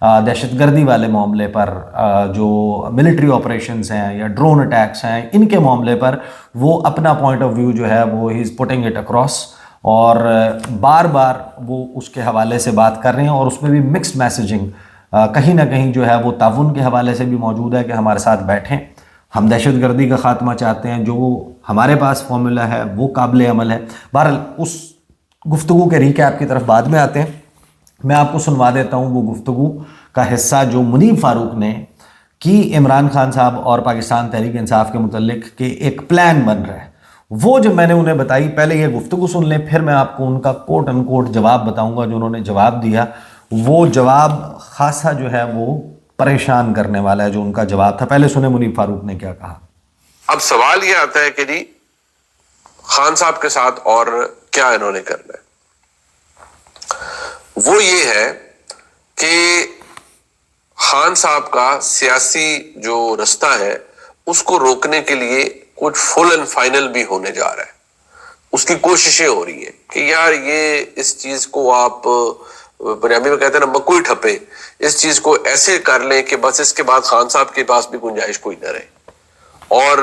دہشت گردی والے معاملے پر، جو ملٹری آپریشنز ہیں یا ڈرون اٹیکس ہیں، ان کے معاملے پر وہ اپنا پوائنٹ آف ویو جو ہے وہ ہی از پٹنگ اٹ اکراس، اور بار بار وہ اس کے حوالے سے بات کر رہے ہیں، اور اس میں بھی مکسڈ میسیجنگ کہیں نہ کہیں جو ہے وہ تعاون کے حوالے سے بھی موجود ہے کہ ہمارے ساتھ بیٹھیں، ہم دہشت گردی کا خاتمہ چاہتے ہیں، جو ہمارے پاس فارمولا ہے وہ قابل عمل ہے۔ بہرحال اس گفتگو کے ریکیپ کی طرف بعد میں آتے ہیں۔ میں آپ کو سنوا دیتا ہوں وہ گفتگو کا حصہ جو منیب فاروق نے کی عمران خان صاحب اور پاکستان تحریک انصاف کے متعلق کہ ایک پلان بن رہا ہے، وہ جب میں نے انہیں بتائی، پہلے یہ گفتگو سن لیں، پھر میں آپ کو ان کا کوٹ ان کوٹ جواب بتاؤں گا جو انہوں نے جواب دیا۔ وہ جواب خاصا جو ہے وہ پریشان کرنے والا ہے جو ان کا جواب تھا۔ پہلے سنیں منیب فاروق نے کیا کہا۔ اب سوال یہ آتا ہے کہ جی خان صاحب کے ساتھ اور کیا انہوں نے کرنا ہے؟ وہ یہ ہے کہ خان صاحب کا سیاسی جو رستہ ہے اس کو روکنے کے لیے کچھ فل اینڈ فائنل بھی ہونے جا رہا ہے۔ اس کی کوششیں ہو رہی ہیں کہ یار یہ اس چیز کو آپ پنجابی میں کہتے ہیں نا مکوئی ٹھپے، اس چیز کو ایسے کر لیں کہ بس اس کے بعد خان صاحب کے پاس بھی گنجائش کوئی نہ رہے، اور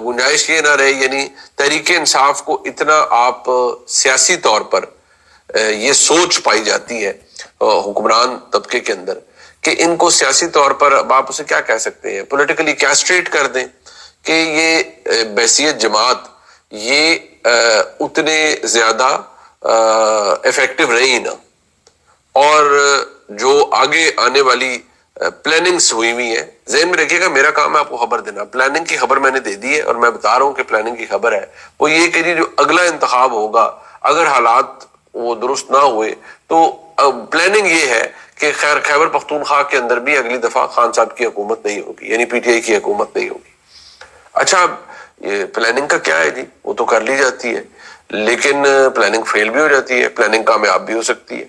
گنجائش یہ نہ رہے یعنی تحریک انصاف کو اتنا آپ سیاسی طور پر یہ سوچ پائی جاتی ہے حکمران طبقے کے اندر کہ ان کو سیاسی طور پر اب آپ اسے کیا کہہ سکتے ہیں، پولیٹیکلی کیسٹریٹ کر دیں کہ یہ بحیثیت جماعت یہ اتنے زیادہ افیکٹو رہی نہ، اور جو آگے آنے والی پلاننگز ہوئی ہوئی ہیں، ذہن میں رکھیے گا میرا کام ہے آپ کو خبر دینا، پلاننگ کی خبر میں نے دے دی ہے اور میں بتا رہا ہوں کہ پلاننگ کی خبر ہے، وہ یہ کہ جو اگلا انتخاب ہوگا اگر حالات وہ درست نہ ہوئے تو پلاننگ یہ ہے کہ خیبر پختونخوا کے اندر بھی اگلی دفعہ خان صاحب کی حکومت نہیں ہوگی، یعنی پی ٹی آئی کی حکومت نہیں ہوگی۔ اچھا یہ پلاننگ کا کیا ہے جی، وہ تو کر لی جاتی ہے، لیکن پلاننگ فیل بھی ہو جاتی ہے، پلاننگ کامیاب بھی ہو سکتی ہے،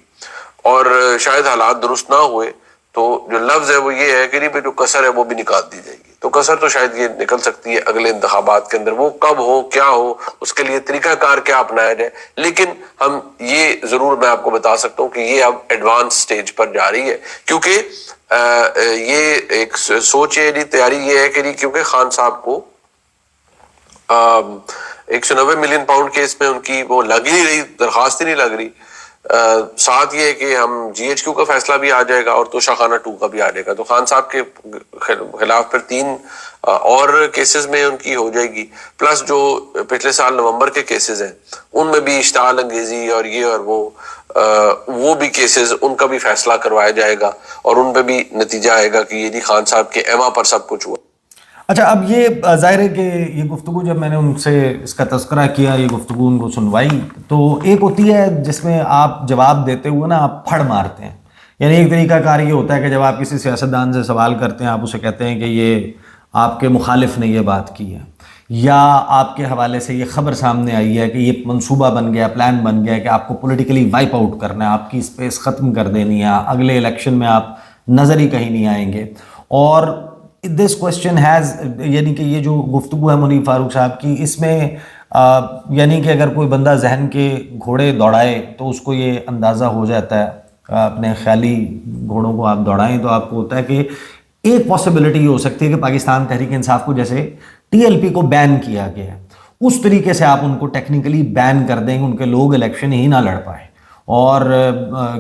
اور شاید حالات درست نہ ہوئے تو جو لفظ ہے وہ یہ ہے کہ جو کسر ہے وہ بھی نکال دی جائے گی، تو کسر تو شاید یہ نکل سکتی ہے اگلے انتخابات کے اندر، وہ کب ہو کیا ہو اس کے لیے طریقہ کار کیا اپنایا جائے، لیکن ہم یہ ضرور میں آپ کو بتا سکتا ہوں کہ یہ اب ایڈوانس سٹیج پر جا رہی ہے، کیونکہ یہ ایک سوچ ہے جی، تیاری یہ ہے کہ جی کیونکہ خان صاحب کو 190 ملین پاؤنڈ کیس میں ان کی وہ لگ ہی نہیں رہی، درخواست ہی نہیں لگ رہی، ساتھ یہ ہے کہ ہم جی ایچ کیو کا فیصلہ بھی آ جائے گا اور توشہ خانہ 2 کا بھی آ جائے گا، تو خان صاحب کے خلاف پھر 3 اور کیسز میں ان کی ہو جائے گی، پلس جو پچھلے سال نومبر کے کیسز ہیں ان میں بھی اشتعال انگیزی اور یہ اور وہ بھی کیسز، ان کا بھی فیصلہ کروایا جائے گا اور ان پہ بھی نتیجہ آئے گا کہ یہ خان صاحب کے ایما پر سب کچھ ہوا۔ اچھا، اب یہ ظاہر ہے کہ یہ گفتگو جب میں نے ان سے اس کا تذکرہ کیا، یہ گفتگو ان کو سنوائی، تو ایک ہوتی ہے جس میں آپ جواب دیتے ہوئے نا آپ پھڑ مارتے ہیں، یعنی ایک طریقہ کار یہ ہوتا ہے کہ جب آپ کسی سیاستدان سے سوال کرتے ہیں آپ اسے کہتے ہیں کہ یہ آپ کے مخالف نے یہ بات کی ہے، یا آپ کے حوالے سے یہ خبر سامنے آئی ہے کہ یہ منصوبہ بن گیا، پلان بن گیا کہ آپ کو پولیٹیکلی وائپ آؤٹ کرنا ہے، آپ کی اسپیس ختم کر دینی ہے، اگلے الیکشن میں آپ نظر ہی کہیں نہیں آئیں گے، اور دس کوشچن ہیز، یعنی کہ یہ جو گفتگو ہے منیب فاروق صاحب کی، اس میں یعنی کہ اگر کوئی بندہ ذہن کے گھوڑے دوڑائے تو اس کو یہ اندازہ ہو جاتا ہے، اپنے خیالی گھوڑوں کو آپ دوڑائیں تو آپ کو ہوتا ہے کہ ایک پاسبلٹی یہ ہو سکتی ہے کہ پاکستان تحریک انصاف کو جیسے ٹی ایل پی کو بین کیا گیا ہے اس طریقے سے آپ ان کو ٹیکنیکلی بین کر دیں گے، ان کے لوگ الیکشن ہی نہ لڑ پائیں، اور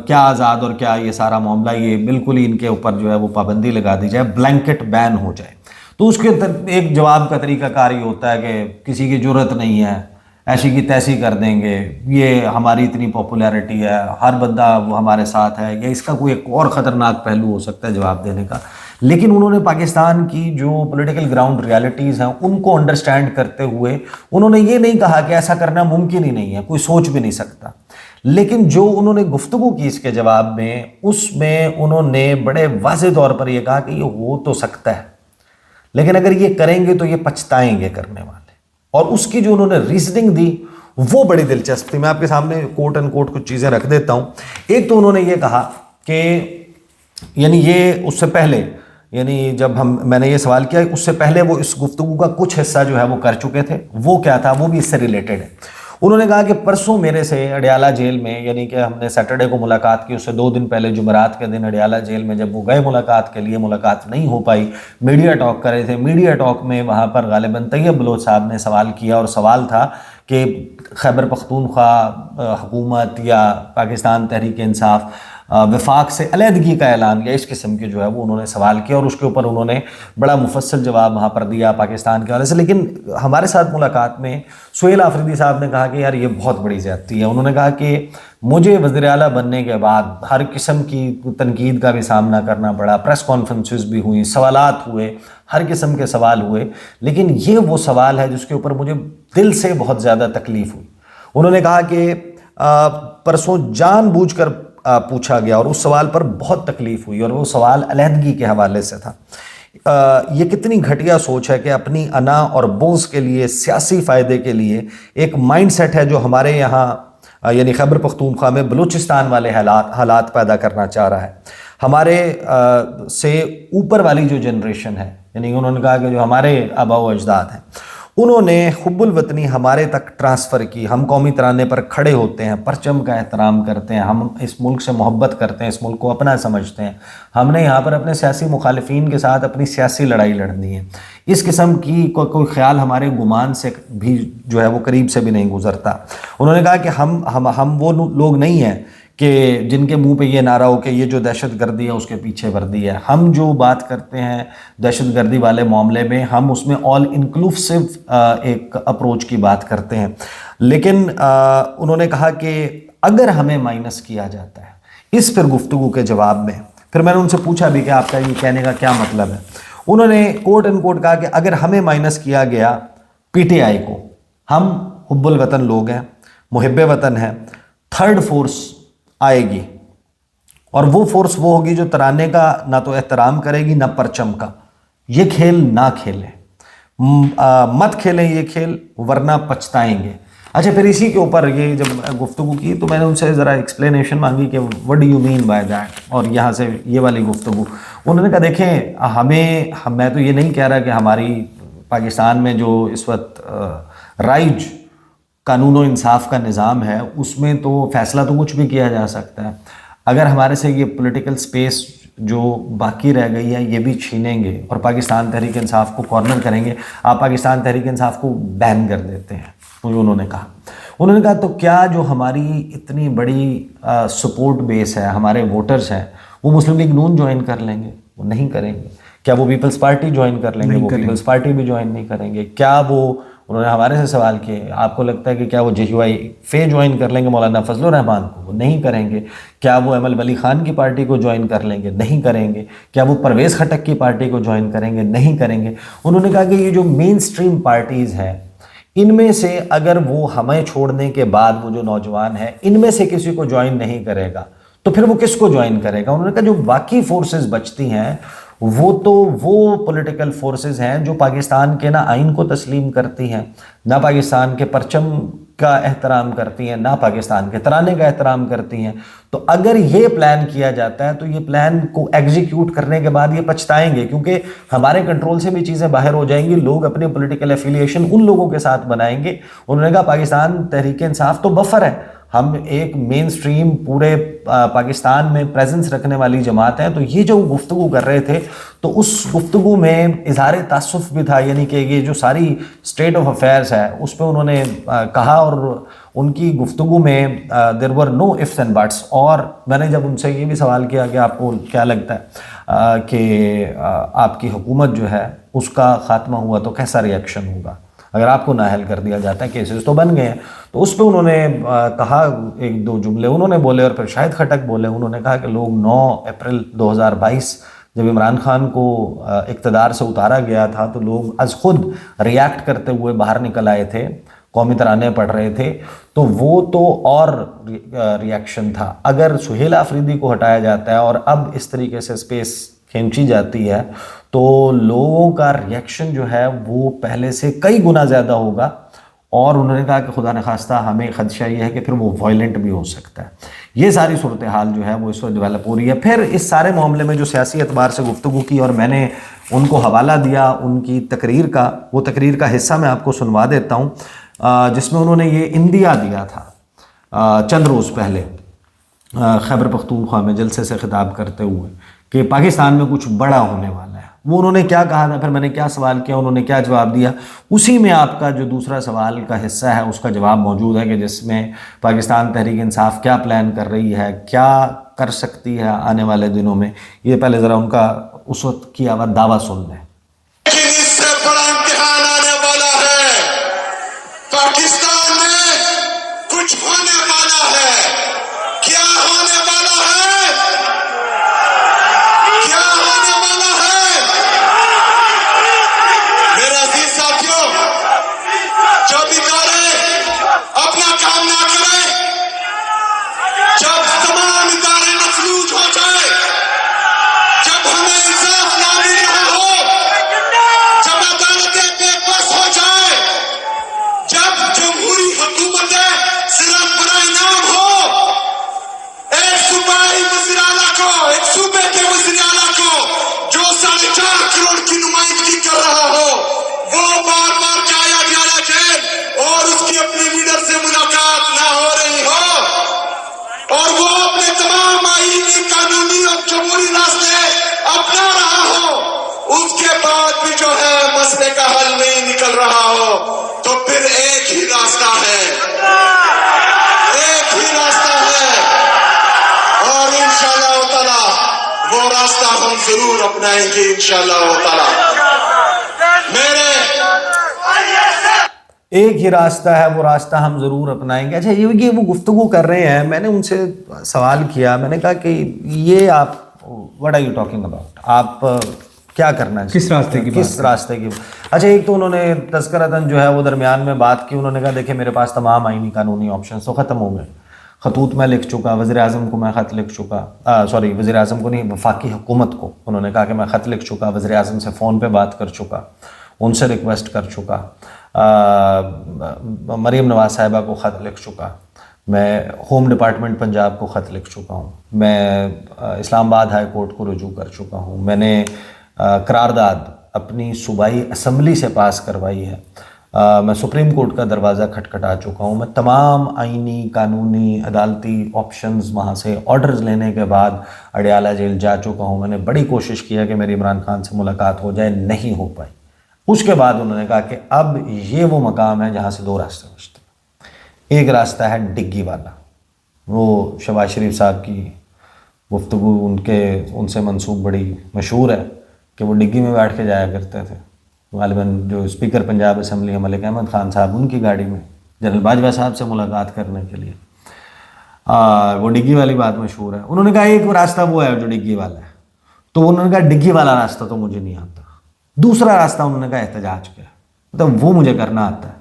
کیا آزاد اور کیا یہ سارا معاملہ یہ بالکل ہی ان کے اوپر جو ہے وہ پابندی لگا دی جائے، بلینکٹ بین ہو جائے۔ تو اس کے ایک جواب کا طریقہ کار یہ ہوتا ہے کہ کسی کی جرت نہیں ہے، ایسی کی تیسی کر دیں گے، یہ ہماری اتنی پاپولیرٹی ہے، ہر بندہ وہ ہمارے ساتھ ہے، یا اس کا کوئی ایک اور خطرناک پہلو ہو سکتا ہے جواب دینے کا۔ لیکن انہوں نے پاکستان کی جو پولیٹیکل گراؤنڈ ریالٹیز ہیں ان کو انڈرسٹینڈ کرتے ہوئے انہوں نے یہ نہیں کہا کہ ایسا کرنا ممکن ہی نہیں ہے، کوئی سوچ بھی نہیں سکتا، لیکن جو انہوں نے گفتگو کی اس کے جواب میں، اس میں انہوں نے بڑے واضح طور پر یہ کہا کہ یہ ہو تو سکتا ہے، لیکن اگر یہ کریں گے تو یہ پچھتائیں گے کرنے والے، اور اس کی جو انہوں نے ریزننگ دی وہ بڑی دلچسپ تھی۔ میں آپ کے سامنے کوٹ ان کوٹ کچھ چیزیں رکھ دیتا ہوں۔ ایک تو انہوں نے یہ کہا کہ یعنی یہ اس سے پہلے، یعنی جب میں نے یہ سوال کیا اس سے پہلے وہ اس گفتگو کا کچھ حصہ جو ہے وہ کر چکے تھے، وہ کیا تھا وہ بھی اس سے ریلیٹڈ ہے۔ انہوں نے کہا کہ پرسوں میرے سے اڈیالہ جیل میں، یعنی کہ ہم نے سیٹرڈے کو ملاقات کی، اس سے 2 دن پہلے جمعرات کے دن اڈیالہ جیل میں جب وہ گئے ملاقات کے لیے، ملاقات نہیں ہو پائی، میڈیا ٹاک کر رہے تھے، میڈیا ٹاک میں وہاں پر غالباً طیب بلوچ صاحب نے سوال کیا، اور سوال تھا کہ خیبر پختونخوا حکومت یا پاکستان تحریک انصاف وفاق سے علیحدگی کا اعلان، یا اس قسم کے جو ہے وہ انہوں نے سوال کیا، اور اس کے اوپر انہوں نے بڑا مفصل جواب وہاں پر دیا پاکستان کے حوالے سے۔ لیکن ہمارے ساتھ ملاقات میں سہیل آفریدی صاحب نے کہا کہ یار یہ بہت بڑی زیادتی ہے۔ انہوں نے کہا کہ مجھے وزیر اعلیٰ بننے کے بعد ہر قسم کی تنقید کا بھی سامنا کرنا پڑا، پریس کانفرنسز بھی ہوئیں، سوالات ہوئے، ہر قسم کے سوال ہوئے، لیکن یہ وہ سوال ہے جس کے اوپر مجھے دل سے بہت زیادہ تکلیف ہوئی۔ انہوں نے کہا کہ پرسوں جان بوجھ کر پوچھا گیا اور اس سوال پر بہت تکلیف ہوئی، اور وہ سوال علیحدگی کے حوالے سے تھا۔ یہ کتنی گھٹیا سوچ ہے کہ اپنی انا اور بوز کے لیے، سیاسی فائدے کے لیے ایک مائنڈ سیٹ ہے جو ہمارے یہاں یعنی خیبر پختونخوا میں بلوچستان والے حالات پیدا کرنا چاہ رہا ہے۔ ہمارے سے اوپر والی جو جنریشن ہے، یعنی انہوں نے کہا کہ جو ہمارے آباء و اجداد ہیں، انہوں نے حب الوطنی ہمارے تک ٹرانسفر کی۔ ہم قومی ترانے پر کھڑے ہوتے ہیں، پرچم کا احترام کرتے ہیں، ہم اس ملک سے محبت کرتے ہیں، اس ملک کو اپنا سمجھتے ہیں۔ ہم نے یہاں پر اپنے سیاسی مخالفین کے ساتھ اپنی سیاسی لڑائی لڑنی ہے۔ اس قسم کی کوئی خیال ہمارے گمان سے بھی جو ہے وہ قریب سے بھی نہیں گزرتا۔ انہوں نے کہا کہ ہم وہ لوگ نہیں ہیں کہ جن کے منہ پہ یہ نعرہ ہو کہ یہ جو دہشت گردی ہے اس کے پیچھے وردی ہے۔ ہم جو بات کرتے ہیں دہشت گردی والے معاملے میں، ہم اس میں آل انکلوسیو ایک اپروچ کی بات کرتے ہیں۔ لیکن انہوں نے کہا کہ اگر ہمیں مائنس کیا جاتا ہے اس پر گفتگو کے جواب میں، پھر میں نے ان سے پوچھا بھی کہ آپ کا یہ کہنے کا کیا مطلب ہے۔ انہوں نے کوٹ ان کوٹ کہا کہ اگر ہمیں مائنس کیا گیا پی ٹی آئی کو، ہم حب الوطن لوگ ہیں، محب وطن ہیں، تھرڈ فورس آئے گی، اور وہ فورس وہ ہوگی جو ترانے کا نہ تو احترام کرے گی نہ پرچم کا۔ یہ کھیل نہ کھیلیں، مت کھیلیں یہ کھیل، ورنہ پچھتائیں گے۔ اچھا، پھر اسی کے اوپر یہ جب گفتگو کی تو میں نے ان سے ذرا ایکسپلینیشن مانگی کہ what do you mean by that, اور یہاں سے یہ والی گفتگو۔ انہوں نے کہا دیکھیں میں تو یہ نہیں کہہ رہا کہ ہماری پاکستان میں جو اس وقت رائج قانون و انصاف کا نظام ہے اس میں تو فیصلہ تو کچھ بھی کیا جا سکتا ہے۔ اگر ہمارے سے یہ پولیٹیکل سپیس جو باقی رہ گئی ہے یہ بھی چھینیں گے اور پاکستان تحریک انصاف کو کارنر کریں گے، آپ پاکستان تحریک انصاف کو بین کر دیتے ہیں، انہوں نے کہا۔ انہوں نے کہا تو کیا جو ہماری اتنی بڑی سپورٹ بیس ہے، ہمارے ووٹرز ہیں، وہ مسلم لیگ نون جوائن کر لیں گے؟ وہ نہیں کریں گے۔ کیا وہ پیپلز پارٹی جوائن کر لیں گے؟ وہ پیپلز پارٹی بھی جوائن نہیں کریں گے۔ کیا وہ، انہوں نے ہمارے سے سوال کیے، آپ کو لگتا ہے کہ کیا وہ جے یو آئی فے جوائن کر لیں گے مولانا فضل الرحمان کو؟ وہ نہیں کریں گے۔ کیا وہ ایم ولی خان کی پارٹی کو جوائن کر لیں گے؟ نہیں کریں گے۔ کیا وہ پرویز خٹک کی پارٹی کو جوائن کریں گے؟ نہیں کریں گے۔ انہوں نے کہا کہ یہ جو مین سٹریم پارٹیز ہیں، ان میں سے اگر وہ ہمیں چھوڑنے کے بعد وہ جو نوجوان ہے ان میں سے کسی کو جوائن نہیں کرے گا تو پھر وہ کس کو جوائن کرے گا؟ انہوں نے کہا جو باقی فورسز بچتی ہیں وہ تو وہ پولیٹیکل فورسز ہیں جو پاکستان کے نہ آئین کو تسلیم کرتی ہیں، نہ پاکستان کے پرچم کا احترام کرتی ہیں، نہ پاکستان کے ترانے کا احترام کرتی ہیں۔ تو اگر یہ پلان کیا جاتا ہے تو یہ پلان کو ایگزیکیوٹ کرنے کے بعد یہ پچھتائیں گے، کیونکہ ہمارے کنٹرول سے بھی چیزیں باہر ہو جائیں گی، لوگ اپنے پولیٹیکل ایفیلیشن ان لوگوں کے ساتھ بنائیں گے۔ انہوں نے کہا پاکستان تحریک انصاف تو بفر ہے، ہم ایک مین سٹریم پورے پاکستان میں پریزنس رکھنے والی جماعت ہیں۔ تو یہ جو گفتگو کر رہے تھے تو اس گفتگو میں اظہار تاسف بھی تھا، یعنی کہ یہ جو ساری اسٹیٹ آف افیئرس ہے اس پہ انہوں نے کہا، اور ان کی گفتگو میں دیر ور نو ifs and buts۔ اور میں نے جب ان سے یہ بھی سوال کیا کہ آپ کو کیا لگتا ہے کہ آپ کی حکومت جو ہے اس کا خاتمہ ہوا تو کیسا ری ایکشن ہوگا اگر آپ کو نااہل کر دیا جاتا ہے، کیسز تو بن گئے ہیں، تو اس پہ انہوں نے کہا، ایک دو جملے انہوں نے بولے اور پھر شاہد خٹک بولے۔ انہوں نے کہا کہ لوگ 9 اپریل 2022 جب عمران خان کو اقتدار سے اتارا گیا تھا تو لوگ از خود ریاکٹ کرتے ہوئے باہر نکل آئے تھے، قومی ترانے پڑھ رہے تھے، تو وہ تو اور ریاکشن تھا۔ اگر سہیل آفریدی کو ہٹایا جاتا ہے اور اب اس طریقے سے سپیس کھینچی جاتی ہے تو لوگوں کا ریاکشن جو ہے وہ پہلے سے کئی گنا زیادہ ہوگا، اور انہوں نے کہا کہ خدا نخواستہ ہمیں خدشہ یہ ہے کہ پھر وہ وائلنٹ بھی ہو سکتا ہے۔ یہ ساری صورتحال جو ہے وہ اس وقت ڈیولپ ہو رہی ہے۔ پھر اس سارے معاملے میں جو سیاسی اعتبار سے گفتگو کی اور میں نے ان کو حوالہ دیا ان کی تقریر کا، وہ تقریر کا حصہ میں آپ کو سنوا دیتا ہوں۔ جس میں انہوں نے یہ اندیا دیا تھا چند روز پہلے خیبر پختونخوا میں جلسے سے خطاب کرتے ہوئے کہ پاکستان میں کچھ بڑا ہونے والا ہے. وہ انہوں نے کیا کہا تھا، پھر میں نے کیا سوال کیا، انہوں نے کیا جواب دیا، اسی میں آپ کا جو دوسرا سوال کا حصہ ہے اس کا جواب موجود ہے کہ جس میں پاکستان تحریک انصاف کیا پلان کر رہی ہے، کیا کر سکتی ہے آنے والے دنوں میں. یہ پہلے ذرا ان کا اس وقت کیا ہوا دعویٰ سن لیں. لیکن اس سے بڑا امتحان آنے والا ہے. پاکستان میں کچھ ہونے والا ہے. کیا ہونے والا ہے؟ کیا ہونے والا ہے؟ میرے عزیز ساتھیوں، جب ادارے اپنا کام نہ کریں، جب تمام ادارے مفلوج ہو جائے، جب ہمیں انصاف نہ مل رہا ہو، جب عدالتیں بے بس ہو جائیں، جب جمہوری حکومتیں صرف برائے نام ہو، ایک صوبائی وزیر اعلیٰ کو، ایک صوبے کے وزیر اعلیٰ کو جو 4.5 کروڑ کی نمائندگی کر رہا ہو، وہ بار بار جایا جیل اور اس کی اپنی لیڈر سے ملاقات نہ ہو رہی ہو، اور وہ اپنے تمام آئینی، قانونی اور جمہوری راستے اپنا رہا ہو، اس کے بعد بھی جو ہے مسئلے کا حل نہیں نکل رہا ہو، تو پھر ایک ہی راستہ ہے، ایک ہی راستہ ہے، اور انشاءاللہ تعالی وہ راستہ ہم ضرور اپنائیں گے انشاءاللہ تعالی. میرے ایک ہی راستہ ہے، وہ راستہ ہم ضرور اپنائیں گے. اچھا، یہ وہ گفتگو کر رہے ہیں. میں نے ان سے سوال کیا، میں نے کہا کہ یہ آپ what are you talking about، آپ کیا کرنا چاہتے ہیں، کس راستے کی کس راستے کی. اچھا، ایک تو انہوں نے تذکرتاً جو ہے وہ درمیان میں بات کی. انہوں نے کہا دیکھیں میرے پاس تمام آئینی قانونی آپشنز تو ختم ہو گئے. خطوط میں لکھ چکا، وزیر اعظم کو میں خط لکھ چکا، وزیر اعظم کو نہیں، وفاقی حکومت کو انہوں نے کہا کہ میں خط لکھ چکا، وزیر اعظم سے فون پہ بات کر چکا، ان سے ریکویسٹ کر چکا، مریم نواز صاحبہ کو خط لکھ چکا، میں ہوم ڈپارٹمنٹ پنجاب کو خط لکھ چکا ہوں، میں اسلام آباد ہائی کورٹ کو رجوع کر چکا ہوں، میں نے قرارداد اپنی صوبائی اسمبلی سے پاس کروائی ہے، میں سپریم کورٹ کا دروازہ کھٹکھٹا چکا ہوں، میں تمام آئینی قانونی عدالتی آپشنز وہاں سے آرڈرز لینے کے بعد اڈیالہ جیل جا چکا ہوں، میں نے بڑی کوشش کی ہے کہ میری عمران خان سے ملاقات ہو جائے، نہیں ہو پائی. اس کے بعد انہوں نے کہا کہ اب یہ وہ مقام ہے جہاں سے دو راستے بچتے ہیں. ایک راستہ ہے ڈگی والا، وہ شہباز شریف صاحب کی گفتگو ان سے منسوب بڑی مشہور ہے کہ وہ ڈگی میں بیٹھ کے جایا کرتے تھے. غالباً جو اسپیکر پنجاب اسمبلی ملک احمد خان صاحب، ان کی گاڑی میں جنرل باجوہ صاحب سے ملاقات کرنے کے لیے وہ ڈگی والی بات مشہور ہے. انہوں نے کہا ایک راستہ وہ ہے جو ڈگی والا ہے، تو انہوں نے کہا ڈگی والا راستہ تو مجھے نہیں آتا. دوسرا راستہ انہوں نے کہا احتجاج کا، مطلب وہ مجھے کرنا آتا ہے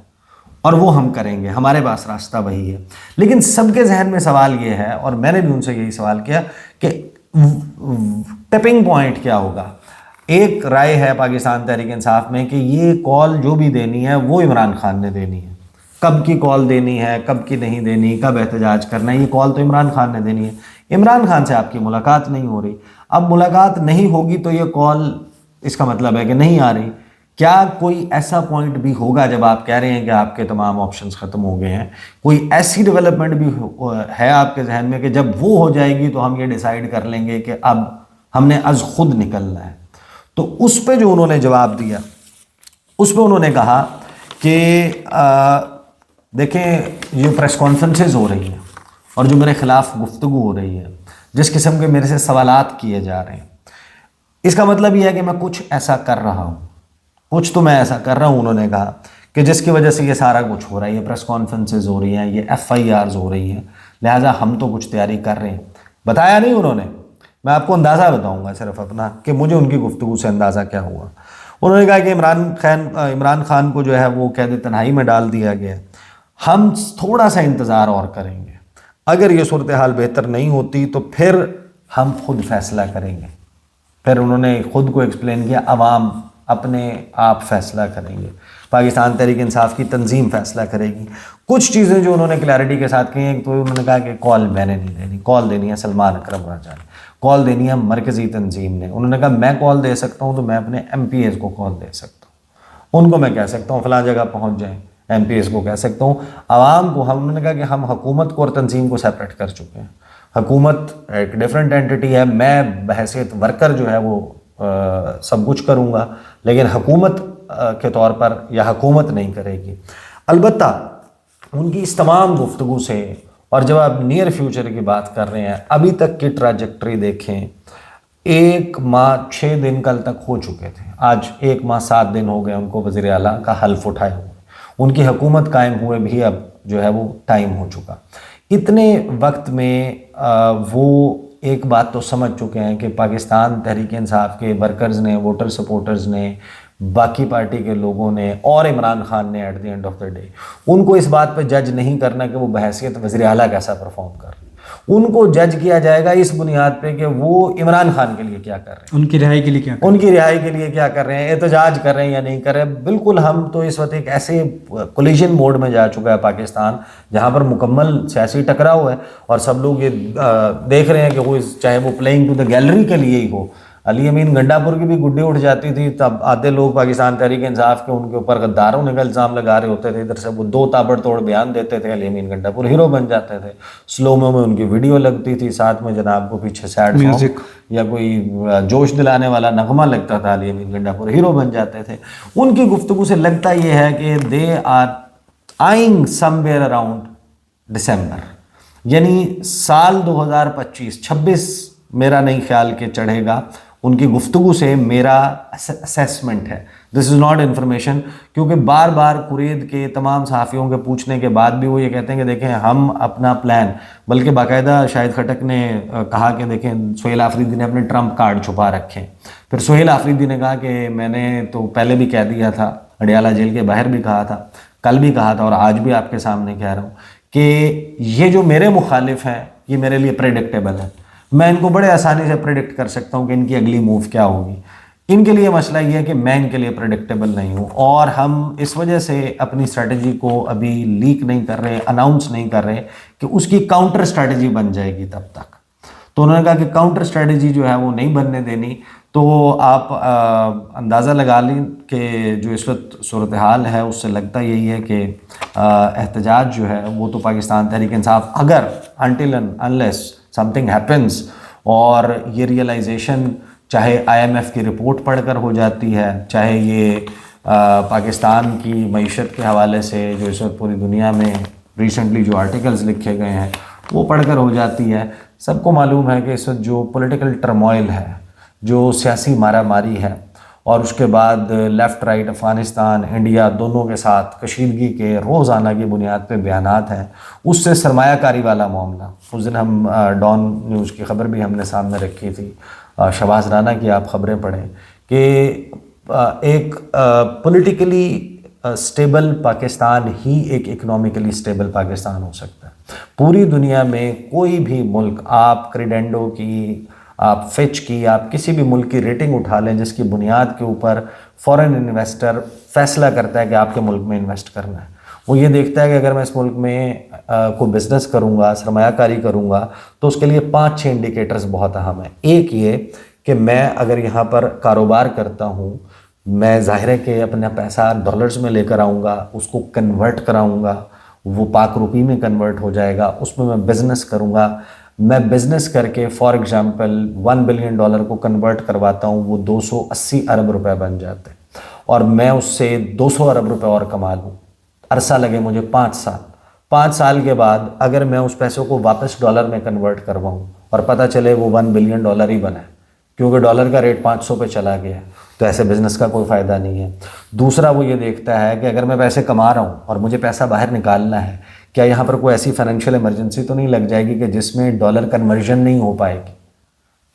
اور وہ ہم کریں گے، ہمارے پاس راستہ وہی ہے. لیکن سب کے ذہن میں سوال یہ ہے، اور میں نے بھی ان سے یہی سوال کیا کہ ٹپنگ پوائنٹ کیا ہوگا. ایک رائے ہے پاکستان تحریک انصاف میں کہ یہ کال جو بھی دینی ہے وہ عمران خان نے دینی ہے. کب کی کال دینی ہے، کب کی نہیں دینی، کب احتجاج کرنا ہے، یہ کال تو عمران خان نے دینی ہے. عمران خان سے آپ کی ملاقات نہیں ہو رہی. اب ملاقات نہیں ہوگی تو یہ کال، اس کا مطلب ہے کہ نہیں آ رہی. کیا کوئی ایسا پوائنٹ بھی ہوگا جب آپ کہہ رہے ہیں کہ آپ کے تمام آپشنز ختم ہو گئے ہیں، کوئی ایسی ڈیولپمنٹ بھی ہے آپ کے ذہن میں کہ جب وہ ہو جائے گی تو ہم یہ ڈیسائیڈ کر لیں گے کہ اب ہم نے از خود نکلنا ہے؟ تو اس پہ جو انہوں نے جواب دیا، اس پہ انہوں نے کہا کہ دیکھیں یہ پریس کانفرنسز ہو رہی ہیں اور جو میرے خلاف گفتگو ہو رہی ہے، جس قسم کے میرے سے سوالات کیے جا رہے ہیں، اس کا مطلب یہ ہے کہ میں کچھ ایسا کر رہا ہوں، کچھ تو میں ایسا کر رہا ہوں. انہوں نے کہا کہ جس کی وجہ سے یہ سارا کچھ ہو رہا ہے، یہ پریس کانفرنسز ہو رہی ہیں، یہ FIRs ہو رہی ہیں، لہٰذا ہم تو کچھ تیاری کر رہے ہیں. بتایا نہیں انہوں نے، میں آپ کو اندازہ بتاؤں گا صرف اپنا کہ مجھے ان کی گفتگو سے اندازہ کیا ہوا. انہوں نے کہا کہ عمران خان کو جو ہے وہ قید تنہائی میں ڈال دیا گیا، ہم تھوڑا سا انتظار اور کریں گے، اگر یہ صورتحال بہتر نہیں ہوتی تو پھر ہم خود فیصلہ کریں گے. پھر انہوں نے خود کو ایکسپلین کیا، عوام اپنے آپ فیصلہ کریں گے، پاکستان تحریک انصاف کی تنظیم فیصلہ کرے گی. کچھ چیزیں جو انہوں نے کلیئرٹی کے ساتھ کہی ہیں، تو انہوں نے کہا کہ کال میں نے نہیں دینی، کال دینی ہے سلمان اکرم راجہ نے، کال دینی ہے مرکزی تنظیم نے. انہوں نے کہا میں کال دے سکتا ہوں تو میں اپنے MPAs کو کال دے سکتا ہوں، ان کو میں کہہ سکتا ہوں فلاں جگہ پہنچ جائیں، MPs کو کہہ سکتا ہوں، عوام کو ہم نے کہا کہ ہم حکومت کو اور تنظیم کو سیپریٹ کر چکے ہیں. حکومت ایک ڈیفرنٹ اینٹی ہے، میں بحیثیت ورکر جو ہے وہ سب کچھ کروں گا، لیکن حکومت کے طور پر یا حکومت نہیں کرے گی. البتہ ان کی اس تمام گفتگو سے، اور جب آپ نیئر فیوچر کی بات کر رہے ہیں، ابھی تک کی ٹراجیکٹری دیکھیں، 1 ماہ 6 دن کل تک ہو چکے تھے، آج 1 ماہ 7 دن ہو گئے ان کو وزیر اعلیٰ کا حلف اٹھائے ہوئے، ان کی حکومت قائم ہوئے بھی اب جو ہے وہ ٹائم ہو چکا. اتنے وقت میں وہ ایک بات تو سمجھ چکے ہیں کہ پاکستان تحریک انصاف کے ورکرز نے، ووٹر سپورٹرز نے، باقی پارٹی کے لوگوں نے اور عمران خان نے at the end of the day ان کو اس بات پہ جج نہیں کرنا کہ وہ بحیثیت وزیر اعلیٰ کیسا پرفارم کر رہے ہیں. ان کو جج کیا جائے گا اس بنیاد پہ کہ وہ عمران خان کے لیے کیا کر رہے ہیں، ان کی رہائی کے لیے کیا ان کی رہائی کے لیے کیا کر رہے ہیں، احتجاج کر رہے ہیں یا نہیں کر رہے. بالکل ہم تو اس وقت ایک ایسے کولیجن موڈ میں جا چکا ہے پاکستان جہاں پر مکمل سیاسی ٹکراؤ ہے، اور سب لوگ یہ دیکھ رہے ہیں کہ وہ چاہے وہ پلینگ ٹو دا گیلری کے لیے ہی ہو. علی امین گنڈا پور کی بھی گڈی اٹھ جاتی تھی، تب آدھے لوگ پاکستان تحریک انصاف کے ان کے اوپر غداروں نے الزام لگا رہے ہوتے تھے، ادھر سے وہ 2 تابڑ توڑ بیان دیتے تھے، علی امین گنڈا پور ہیرو بن جاتے تھے. سلومو میں ان کی ویڈیو لگتی تھی، ساتھ میں جناب کو پیچھے سیڈ میوزک یا کوئی جوش دلانے والا نغمہ لگتا تھا، علی امین گنڈا پور ہیرو بن جاتے تھے. ان کی گفتگو سے لگتا یہ ہے کہ they are eyeing somewhere around December, یعنی سال 2025-26 میرا نہیں خیال کہ چڑھے گا. ان کی گفتگو سے میرا اسیسمنٹ ہے، دس از ناٹ انفارمیشن، کیونکہ بار بار قرید کے تمام صحافیوں کے پوچھنے کے بعد بھی وہ یہ کہتے ہیں کہ دیکھیں ہم اپنا پلان، بلکہ باقاعدہ شاہد خٹک نے کہا کہ دیکھیں سہیل آفریدی نے اپنے ٹرمپ کارڈ چھپا رکھے. پھر سہیل آفریدی نے کہا کہ میں نے تو پہلے بھی کہہ دیا تھا، اڈیالہ جیل کے باہر بھی کہا تھا، کل بھی کہا تھا، اور آج بھی آپ کے سامنے کہہ رہا ہوں کہ یہ جو میرے مخالف ہیں یہ میرے لیے پریڈکٹیبل ہے. میں ان کو بڑے آسانی سے پریڈکٹ کر سکتا ہوں کہ ان کی اگلی موو کیا ہوگی. ان کے لیے مسئلہ یہ ہے کہ میں ان کے لیے پریڈکٹیبل نہیں ہوں، اور ہم اس وجہ سے اپنی اسٹریٹجی کو ابھی لیک نہیں کر رہے، اناؤنس نہیں کر رہے کہ اس کی کاؤنٹر اسٹریٹجی بن جائے گی تب تک. تو انہوں نے کہا کہ کاؤنٹر اسٹریٹجی جو ہے وہ نہیں بننے دینی. تو آپ اندازہ لگا لیں کہ جو اس وقت صورتحال ہے اس سے لگتا یہی ہے کہ احتجاج جو ہے وہ تو پاکستان تحریک انصاف اگر until and unless something happens، اور یہ ریئلائزیشن چاہے IMF کی رپورٹ پڑھ کر ہو جاتی ہے، چاہے یہ پاکستان کی معیشت کے حوالے سے جو اس وقت پوری دنیا میں ریسنٹلی جو آرٹیکلز لکھے گئے ہیں وہ پڑھ کر ہو جاتی ہے. سب کو معلوم ہے کہ اس وقت جو پولیٹیکل ٹرموائل ہے، جو سیاسی مارا ماری ہے، اور اس کے بعد لیفٹ رائٹ افغانستان انڈیا دونوں کے ساتھ کشیدگی کے روزانہ کی بنیاد پہ بیانات ہیں، اس سے سرمایہ کاری والا معاملہ. اس دن ہم ڈان نیوز کی خبر بھی ہم نے سامنے رکھی تھی، شہباز رانا کی آپ خبریں پڑھیں کہ ایک پولیٹیکلی سٹیبل پاکستان ہی ایک اکنومیکلی سٹیبل پاکستان ہو سکتا ہے. پوری دنیا میں کوئی بھی ملک، آپ کریڈینڈو کی، آپ فچ کی، آپ کسی بھی ملک کی ریٹنگ اٹھا لیں جس کی بنیاد کے اوپر فورن انویسٹر فیصلہ کرتا ہے کہ آپ کے ملک میں انویسٹ کرنا ہے. وہ یہ دیکھتا ہے کہ اگر میں اس ملک میں کوئی بزنس کروں گا، سرمایہ کاری کروں گا، تو اس کے لیے 5-6 انڈیکیٹرز بہت اہم ہیں. ایک یہ کہ میں اگر یہاں پر کاروبار کرتا ہوں، میں ظاہر ہے کہ اپنا پیسہ ڈالرز میں لے کر آؤں گا، اس کو کنورٹ کراؤں گا، وہ پاک روپی میں کنورٹ ہو جائے گا، اس میں بزنس کروں گا. میں بزنس کر کے فار ایگزامپل $1 بلین کو کنورٹ کرواتا ہوں، وہ 280 ارب روپے بن جاتے ہیں، اور میں اس سے 200 ارب روپے اور کما لوں. عرصہ لگے مجھے 5 سال. 5 سال کے بعد اگر میں اس پیسوں کو واپس ڈالر میں کنورٹ کرواؤں اور پتہ چلے وہ $1 بلین ہی بنا ہے، کیونکہ ڈالر کا ریٹ 500 پہ چلا گیا ہے، تو ایسے بزنس کا کوئی فائدہ نہیں ہے. دوسرا وہ یہ دیکھتا ہے کہ اگر میں پیسے کما رہا ہوں اور مجھے پیسہ باہر نکالنا ہے، کیا یہاں پر کوئی ایسی فائنینشیل ایمرجنسی تو نہیں لگ جائے گی کہ جس میں ڈالر کنورژن نہیں ہو پائے گی.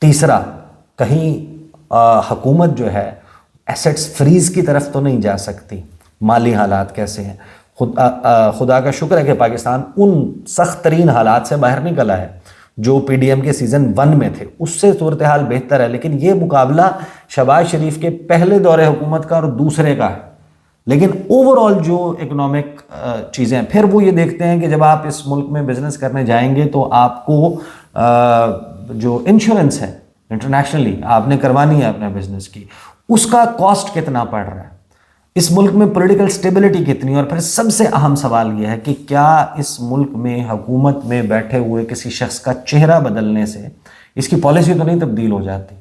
تیسرا، کہیں حکومت جو ہے ایسٹس فریز کی طرف تو نہیں جا سکتی. مالی حالات کیسے ہیں؟ خدا کا شکر ہے کہ پاکستان ان سخت ترین حالات سے باہر نکلا ہے جو PDM کے سیزن 1 میں تھے، اس سے صورتحال بہتر ہے. لیکن یہ مقابلہ شہباز شریف کے پہلے دور حکومت کا اور دوسرے کا ہے. لیکن اوورآل جو اکنامک چیزیں، پھر وہ یہ دیکھتے ہیں کہ جب آپ اس ملک میں بزنس کرنے جائیں گے تو آپ کو جو انشورنس ہے انٹرنیشنلی آپ نے کروانی ہے اپنے بزنس کی، اس کا کاسٹ کتنا پڑ رہا ہے. اس ملک میں پولیٹیکل سٹیبلٹی کتنی ہے، اور پھر سب سے اہم سوال یہ ہے کہ کیا اس ملک میں حکومت میں بیٹھے ہوئے کسی شخص کا چہرہ بدلنے سے اس کی پالیسی تو نہیں تبدیل ہو جاتی،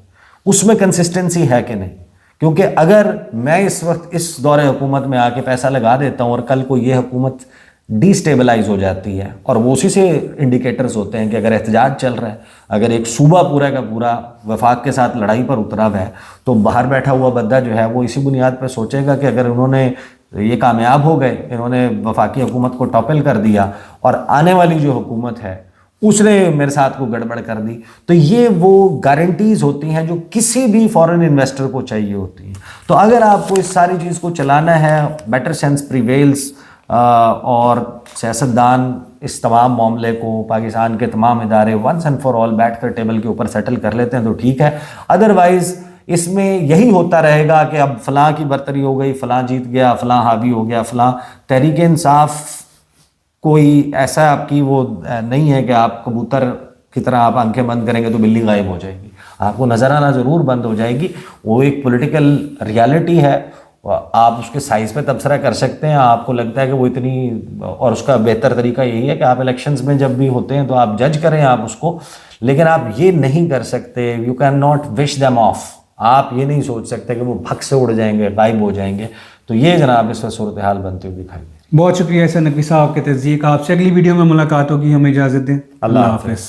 اس میں کنسسٹنسی ہے کہ نہیں؟ کیونکہ اگر میں اس وقت اس دور حکومت میں آ کے پیسہ لگا دیتا ہوں اور کل کو یہ حکومت ڈی سٹیبلائز ہو جاتی ہے، اور وہ اسی سے انڈیکیٹرز ہوتے ہیں کہ اگر احتجاج چل رہا ہے، اگر ایک صوبہ پورا کا پورا وفاق کے ساتھ لڑائی پر اترا ہوا ہے، تو باہر بیٹھا ہوا بندہ جو ہے وہ اسی بنیاد پہ سوچے گا کہ اگر انہوں نے یہ کامیاب ہو گئے، انہوں نے وفاقی حکومت کو ٹاپل کر دیا اور آنے والی جو حکومت ہے اس نے میرے ساتھ کو گڑبڑ کر دی، تو یہ وہ گارنٹیز ہوتی ہیں جو کسی بھی فورن انویسٹر کو چاہیے ہوتی ہیں۔ تو اگر آپ کو اس ساری چیز کو چلانا ہے، بیٹر سینس پریویلز، اور سیاستدان اس تمام معاملے کو، پاکستان کے تمام ادارے ونس اینڈ فار آل بیٹھ کر ٹیبل کے اوپر سیٹل کر لیتے ہیں تو ٹھیک ہے، ادروائز اس میں یہی ہوتا رہے گا کہ اب فلاں کی برتری ہو گئی، فلاں جیت گیا، فلاں حاوی ہو گیا، فلاں۔ تحریک انصاف کوئی ایسا آپ کی وہ نہیں ہے کہ آپ کبوتر کی طرح آپ آنکھیں بند کریں گے تو بلی غائب ہو جائے گی، آپ کو نظر آنا ضرور بند ہو جائے گی۔ وہ ایک پولیٹیکل ریالٹی ہے، آپ اس کے سائز پہ تبصرہ کر سکتے ہیں، آپ کو لگتا ہے کہ وہ اتنی، اور اس کا بہتر طریقہ یہی ہے کہ آپ الیکشنز میں جب بھی ہوتے ہیں تو آپ جج کریں آپ اس کو، لیکن آپ یہ نہیں کر سکتے، you can not wish them of, آپ یہ نہیں سوچ سکتے کہ وہ بھگ سے اڑ جائیں گے، غائب ہو جائیں گے۔ تو یہ جناب اس وقت صورتحال بنتی ہوئی دکھائی دے۔ بہت شکریہ احسان نقوی صاحب آپ کے تجزیے کا۔ آپ سے اگلی ویڈیو میں ملاقات ہوگی، ہمیں اجازت دیں، اللہ حافظ۔